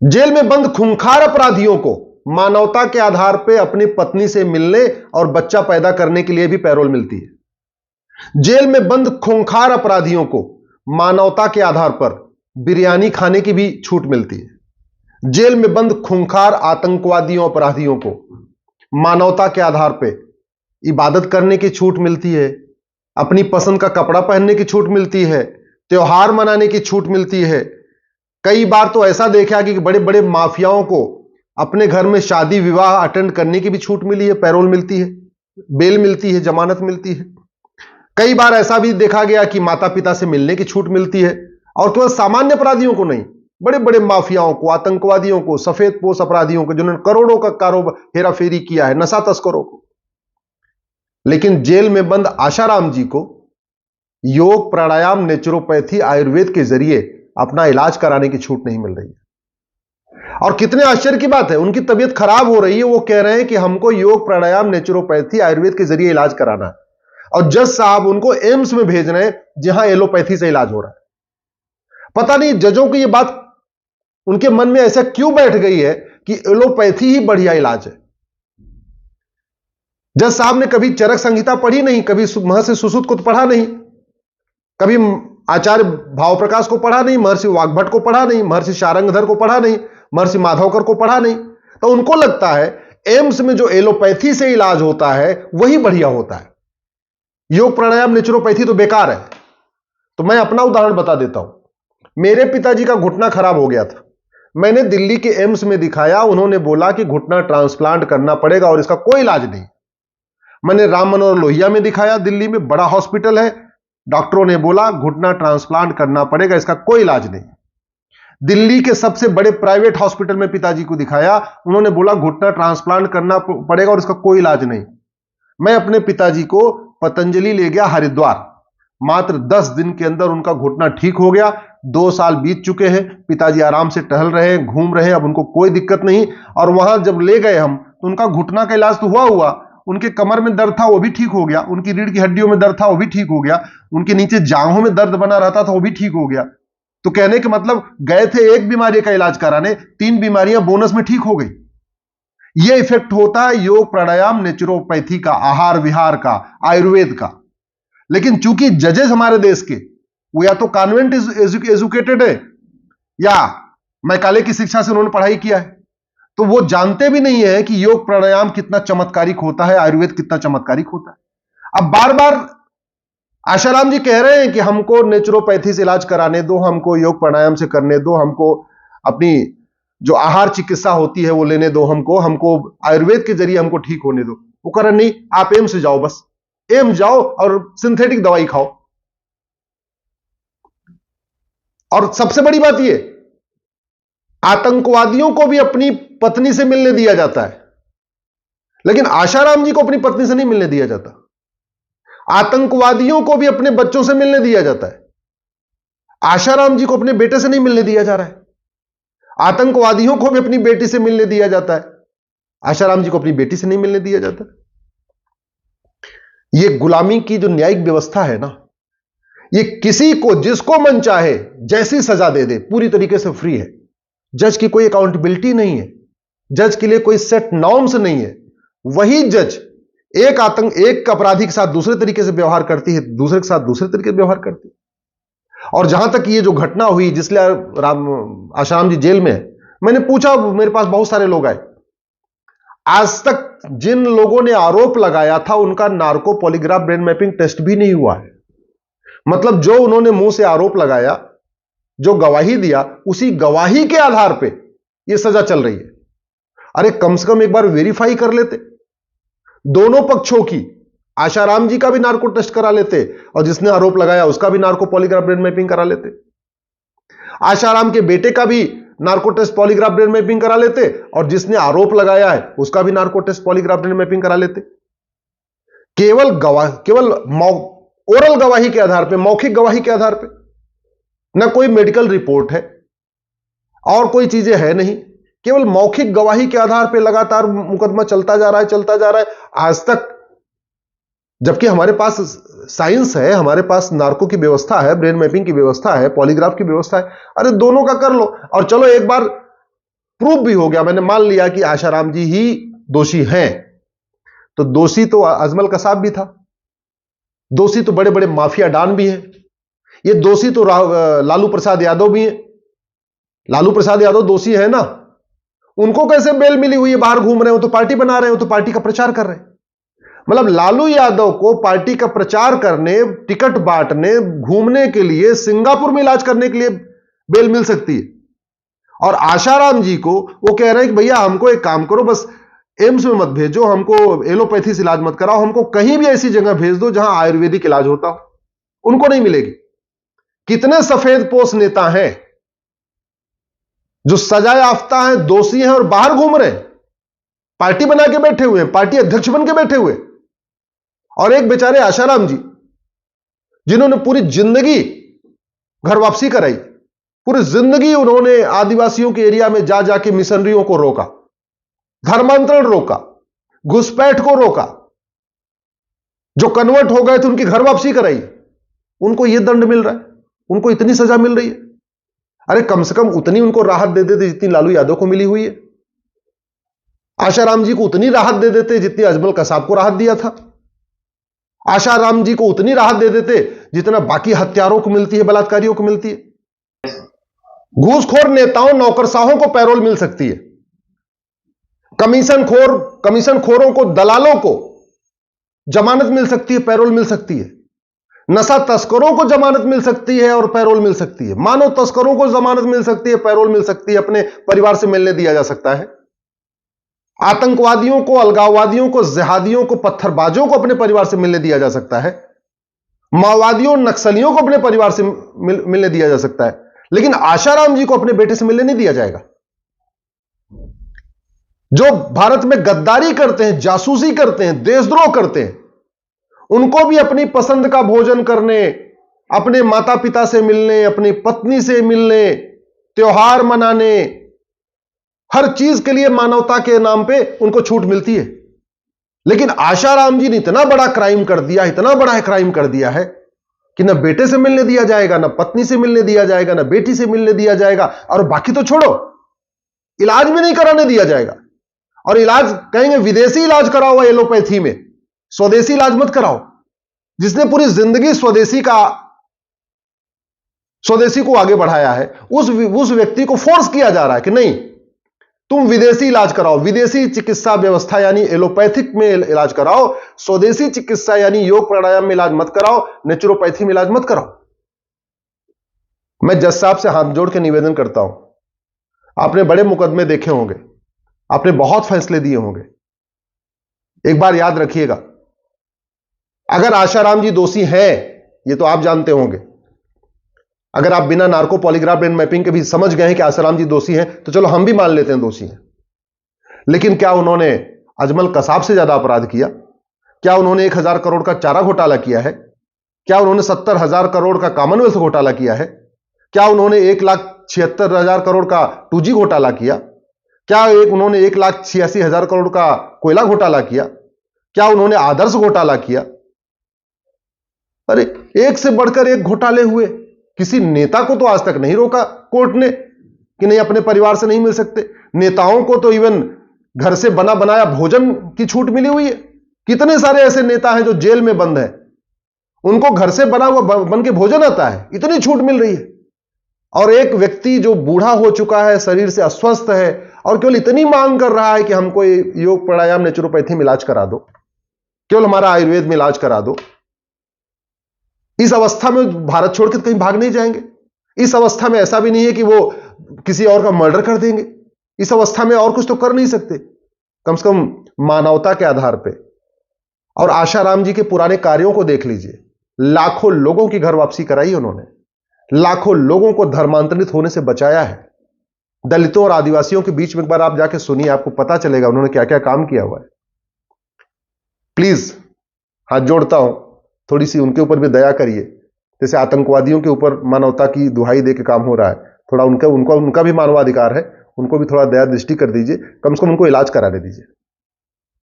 Jail में बंद खूंखार अपराधियों को मानवता के आधार पर अपनी पत्नी से मिलने और बच्चा पैदा करने के लिए भी पैरोल मिलती है। जेल में बंद खूंखार अपराधियों को मानवता के आधार पर बिरयानी खाने की भी छूट मिलती है। जेल में बंद खूंखार आतंकवादियों अपराधियों को मानवता के आधार पर इबादत करने की छूट मिलती है, अपनी पसंद का कपड़ा पहनने की छूट मिलती है, त्योहार मनाने की छूट मिलती है। कई बार तो ऐसा देखा कि बड़े बड़े माफियाओं को अपने घर में शादी विवाह अटेंड करने की भी छूट मिली है, पैरोल मिलती है, बेल मिलती है, जमानत मिलती है। कई बार ऐसा भी देखा गया कि माता पिता से मिलने की छूट मिलती है, और केवल सामान्य अपराधियों को नहीं, बड़े बड़े माफियाओं को, आतंकवादियों को, सफेद पोश अपराधियों को, जिन्होंने करोड़ों का कारोबार हेराफेरी किया है, नशा तस्करों को। लेकिन जेल में बंद आशाराम जी को योग, प्राणायाम, नेचुरोपैथी, आयुर्वेद के जरिए अपना इलाज कराने की छूट नहीं मिल रही है। और कितने आश्चर्य की बात है, उनकी तबीयत खराब हो रही है, वो कह रहे हैं कि हमको योग, प्राणायाम, नेचुरोपैथी, आयुर्वेद के जरिए इलाज कराना है, और जज साहब उनको एम्स में भेज रहे हैं जहां एलोपैथी से इलाज हो रहा है। पता नहीं जजों की यह बात उनके मन में ऐसा क्यों बैठ गई है कि एलोपैथी ही बढ़िया इलाज है। जज साहब ने कभी चरक संहिता पढ़ी नहीं, कभी महर्षि सुश्रुत को तो पढ़ा नहीं, कभी आचार्य भाव प्रकाश को पढ़ा नहीं, महर्षि वाग्भट को पढ़ा नहीं, महर्षि शारंगधर को पढ़ा नहीं, महर्षि माधवकर को पढ़ा नहीं। तो उनको लगता है एम्स में जो एलोपैथी से इलाज होता है वही बढ़िया होता है, योग, प्राणायाम, नेचुरोपैथी तो बेकार है। तो मैं अपना उदाहरण बता देता हूं। मेरे पिताजी का घुटना खराब हो गया था, मैंने दिल्ली के एम्स में दिखाया, उन्होंने बोला कि घुटना ट्रांसप्लांट करना पड़ेगा और इसका कोई इलाज नहीं। मैंने राम मनोहर लोहिया में दिखाया, दिल्ली में बड़ा हॉस्पिटल है, डॉक्टरों ने बोला घुटना ट्रांसप्लांट करना पड़ेगा, इसका कोई इलाज नहीं। दिल्ली के सबसे बड़े प्राइवेट हॉस्पिटल में पिताजी को दिखाया, उन्होंने बोला घुटना ट्रांसप्लांट करना पड़ेगा और इसका कोई इलाज नहीं। मैं अपने पिताजी को पतंजलि ले गया हरिद्वार, मात्र 10 दिन के अंदर उनका घुटना ठीक हो गया। 2 साल बीत चुके हैं, पिताजी आराम से टहल रहे हैं, घूम रहे हैं, अब उनको कोई दिक्कत नहीं। और वहां जब ले गए हम तो उनका घुटना का इलाज तो हुआ, उनके कमर में दर्द था वो भी ठीक हो गया, उनकी रीढ़ की हड्डियों में दर्द था वो भी ठीक हो गया, उनके नीचे जांघों में दर्द बना रहता था वो भी ठीक हो गया। तो कहने के मतलब गए थे एक बीमारी का इलाज कराने, 3 बीमारियां बोनस में ठीक हो गई। यह इफेक्ट होता है योग, प्राणायाम, नेचुरोपैथी का, आहार विहार का, आयुर्वेद का। लेकिन चूंकि जजेस हमारे देश के वो या तो कॉन्वेंट एजुकेटेड है या मैकाले की शिक्षा से उन्होंने पढ़ाई किया है, तो वो जानते भी नहीं है कि योग प्राणायाम कितना चमत्कारिक होता है, आयुर्वेद कितना चमत्कारिक होता है। अब बार बार आशाराम जी कह रहे हैं कि हमको नेचुरोपैथी से इलाज कराने दो, हमको योग प्राणायाम से करने दो, हमको अपनी जो आहार चिकित्सा होती है वो लेने दो, हमको आयुर्वेद के जरिए हमको ठीक होने दो। वो कह रहे नहीं, आप एम्स से जाओ, बस एम्स जाओ और सिंथेटिक दवाई खाओ। और सबसे बड़ी बात यह, आतंकवादियों को भी अपनी पत्नी से मिलने दिया जाता है, लेकिन आशाराम जी को अपनी पत्नी से नहीं मिलने दिया जाता। आतंकवादियों को भी अपने बच्चों से मिलने दिया जाता है, आशाराम जी को अपने बेटे से नहीं मिलने दिया जा रहा है। आतंकवादियों को भी अपनी बेटी से मिलने दिया जाता है, आशाराम जी को अपनी बेटी से नहीं मिलने दिया जाता। यह गुलामी की जो न्यायिक व्यवस्था है ना, यह किसी को जिसको मन चाहे जैसी सजा दे दे, पूरी तरीके से फ्री है। जज की कोई अकाउंटेबिलिटी नहीं है, जज के लिए कोई सेट नॉर्म्स नहीं है। वही जज एक अपराधी के साथ दूसरे तरीके से व्यवहार करती है, दूसरे के साथ दूसरे तरीके से व्यवहार करती है। और जहां तक ये जो घटना हुई जिसलिए आशाराम जी जेल में है, मैंने पूछा, मेरे पास बहुत सारे लोग आए, आज तक जिन लोगों ने आरोप लगाया था उनका narco polygraph brain mapping test भी नहीं हुआ है। मतलब जो उन्होंने मुंह से आरोप लगाया, जो गवाही दिया, उसी गवाही के आधार पे यह सजा चल रही है। अरे कम से कम एक बार वेरीफाई कर लेते, दोनों पक्षों की, आशाराम जी का भी नार्को टेस्ट करा लेते और जिसने आरोप लगाया उसका भी नार्को पॉलीग्राफ ब्रेन मैपिंग करा लेते, आशाराम के बेटे का भी narco test polygraph brain mapping करा लेते और जिसने आरोप लगाया है उसका भी narco test polygraph brain mapping करा लेते। केवल ओरल गवाही के आधार पे, मौखिक गवाही के आधार पे, ना कोई मेडिकल रिपोर्ट है और कोई चीजें है नहीं, केवल मौखिक गवाही के आधार पे लगातार मुकदमा चलता जा रहा है। आज तक जबकि हमारे पास साइंस है, हमारे पास नार्को की व्यवस्था है, ब्रेन मैपिंग की व्यवस्था है, पॉलीग्राफ की व्यवस्था है। अरे दोनों का कर लो, और चलो एक बार प्रूफ भी हो गया, मैंने मान लिया कि आशाराम जी ही दोषी हैं, तो दोषी तो अजमल कसाब भी था, दोषी तो बड़े बड़े माफिया डॉन भी हैं, ये दोषी तो लालू प्रसाद यादव भी हैं। लालू प्रसाद यादव दोषी है ना, उनको कैसे बेल मिली हुई है? बाहर घूम रहे हो तो पार्टी बना रहे हो, तो पार्टी का प्रचार कर रहे हैं। मतलब लालू यादव को पार्टी का प्रचार करने, टिकट बांटने, घूमने के लिए, सिंगापुर में इलाज करने के लिए बेल मिल सकती है। और आशाराम जी को वो कह रहे हैं कि भैया हमको एक काम करो, बस एम्स में मत भेजो, हमको एलोपैथी से इलाज मत कराओ, हमको कहीं भी ऐसी जगह भेज दो जहां आयुर्वेदिक इलाज होता हो। उनको नहीं मिलेगी। कितने सफेद पोश नेता हैं जो सजा याफ्ता हैं, दोषी हैं और बाहर घूम रहे हैं, पार्टी बना के बैठे हुए हैं, पार्टी अध्यक्ष बन के बैठे हुए। और एक बेचारे आशाराम जी जिन्होंने पूरी जिंदगी घर वापसी कराई, पूरी जिंदगी उन्होंने आदिवासियों के एरिया में जा जाके मिशनरियों को रोका, धर्मांतरण रोका, घुसपैठ को रोका, जो कन्वर्ट हो गए थे उनकी घर वापसी कराई, उनको यह दंड मिल रहा है, उनको इतनी सजा मिल रही है। अरे कम से कम उतनी उनको राहत दे देते जितनी लालू यादव को मिली हुई है। आशाराम जी को उतनी राहत दे देते जितनी अजमल कसाब को राहत दिया था। आशाराम जी को उतनी राहत दे देते जितना बाकी हत्यारों को मिलती है, बलात्कारियों को मिलती है। घूसखोर नेताओं, नौकरशाहों को पैरोल मिल सकती है, कमीशनखोरों को, दलालों को जमानत मिल सकती है, पैरोल मिल सकती है। नशा तस्करों को जमानत मिल सकती है और पैरोल मिल सकती है। मानव तस्करों को जमानत मिल सकती है, पैरोल मिल सकती है, अपने परिवार से मिलने दिया जा सकता है। आतंकवादियों को, अलगाववादियों को, जिहादियों को, पत्थरबाजों को अपने परिवार से मिलने दिया जा सकता है। माओवादियों, नक्सलियों को अपने परिवार से मिलने दिया जा सकता है, लेकिन आशाराम जी को अपने बेटे से मिलने नहीं दिया जाएगा। जो भारत में गद्दारी करते हैं, जासूसी करते हैं, देशद्रोह करते हैं, उनको भी अपनी पसंद का भोजन करने, अपने माता पिता से मिलने, अपनी पत्नी से मिलने, त्योहार मनाने, हर चीज के लिए मानवता के नाम पे उनको छूट मिलती है। लेकिन आशाराम जी ने इतना बड़ा क्राइम कर दिया, इतना बड़ा क्राइम कर दिया है कि ना बेटे से मिलने दिया जाएगा, ना पत्नी से मिलने दिया जाएगा, ना बेटी से मिलने दिया जाएगा, और बाकी तो छोड़ो, इलाज भी नहीं कराने दिया जाएगा। और इलाज कहेंगे विदेशी इलाज कराओ, एलोपैथी में स्वदेशी इलाज मत कराओ। जिसने पूरी जिंदगी स्वदेशी को आगे बढ़ाया है, उस व्यक्ति को फोर्स किया जा रहा है कि नहीं, तुम विदेशी इलाज कराओ, विदेशी चिकित्सा व्यवस्था यानी एलोपैथिक में इलाज कराओ, स्वदेशी चिकित्सा यानी योग प्राणायाम में इलाज मत कराओ, नेचुरोपैथी में इलाज मत कराओ। मैं जज साहब से हाथ जोड़ के निवेदन करता हूं, आपने बड़े मुकदमे देखे होंगे, आपने बहुत फैसले दिए होंगे, एक बार याद रखिएगा, अगर आशाराम जी दोषी हैं, ये तो आप जानते होंगे, अगर आप बिना नार्को पॉलीग्राफ ब्रेन मैपिंग के भी समझ गए हैं कि आशाराम जी दोषी हैं, तो चलो हम भी मान लेते हैं दोषी हैं। लेकिन क्या उन्होंने अजमल कसाब से ज्यादा अपराध किया? क्या उन्होंने 1,000 करोड़ का चारा घोटाला किया है? क्या उन्होंने 70,000 करोड़ का कॉमनवेल्थ घोटाला किया है? क्या उन्होंने 1,76,000 करोड़ का 2G घोटाला किया? क्या उन्होंने 1,86,000 करोड़ का कोयला घोटाला किया? क्या उन्होंने आदर्श घोटाला किया? अरे एक से बढ़कर एक घोटाले हुए। किसी नेता को तो आज तक नहीं रोका कोर्ट ने कि नहीं अपने परिवार से नहीं मिल सकते। नेताओं को तो इवन घर से बना बनाया भोजन की छूट मिली हुई है। कितने सारे ऐसे नेता हैं जो जेल में बंद हैं, उनको घर से बना हुआ बन के भोजन आता है, इतनी छूट मिल रही है। और एक व्यक्ति जो बूढ़ा हो चुका है, शरीर से अस्वस्थ है, और केवल इतनी मांग कर रहा है कि हमको योग प्राणायाम नेचुरोपैथी में इलाज करा दो, केवल हमारा आयुर्वेद में इलाज करा दो। इस अवस्था में भारत छोड़ के कहीं भाग नहीं जाएंगे। इस अवस्था में ऐसा भी नहीं है कि वो किसी और का मर्डर कर देंगे। इस अवस्था में और कुछ तो कर नहीं सकते, कम से कम मानवता के आधार पे। और आशाराम जी के पुराने कार्यों को देख लीजिए, लाखों लोगों की घर वापसी कराई उन्होंने, लाखों लोगों को धर्मांतरित होने से बचाया है। दलितों और आदिवासियों के बीच में एक बार आप जाके सुनिए, आपको पता चलेगा उन्होंने क्या क्या काम किया हुआ है। प्लीज हाथ जोड़ता हूं, थोड़ी सी उनके ऊपर भी दया करिए। जैसे आतंकवादियों के ऊपर मानवता की दुहाई दे के काम हो रहा है, थोड़ा उनका भी मानवाधिकार है, उनको भी थोड़ा दया दृष्टि कर दीजिए, कम से कम उनको इलाज कराने दीजिए।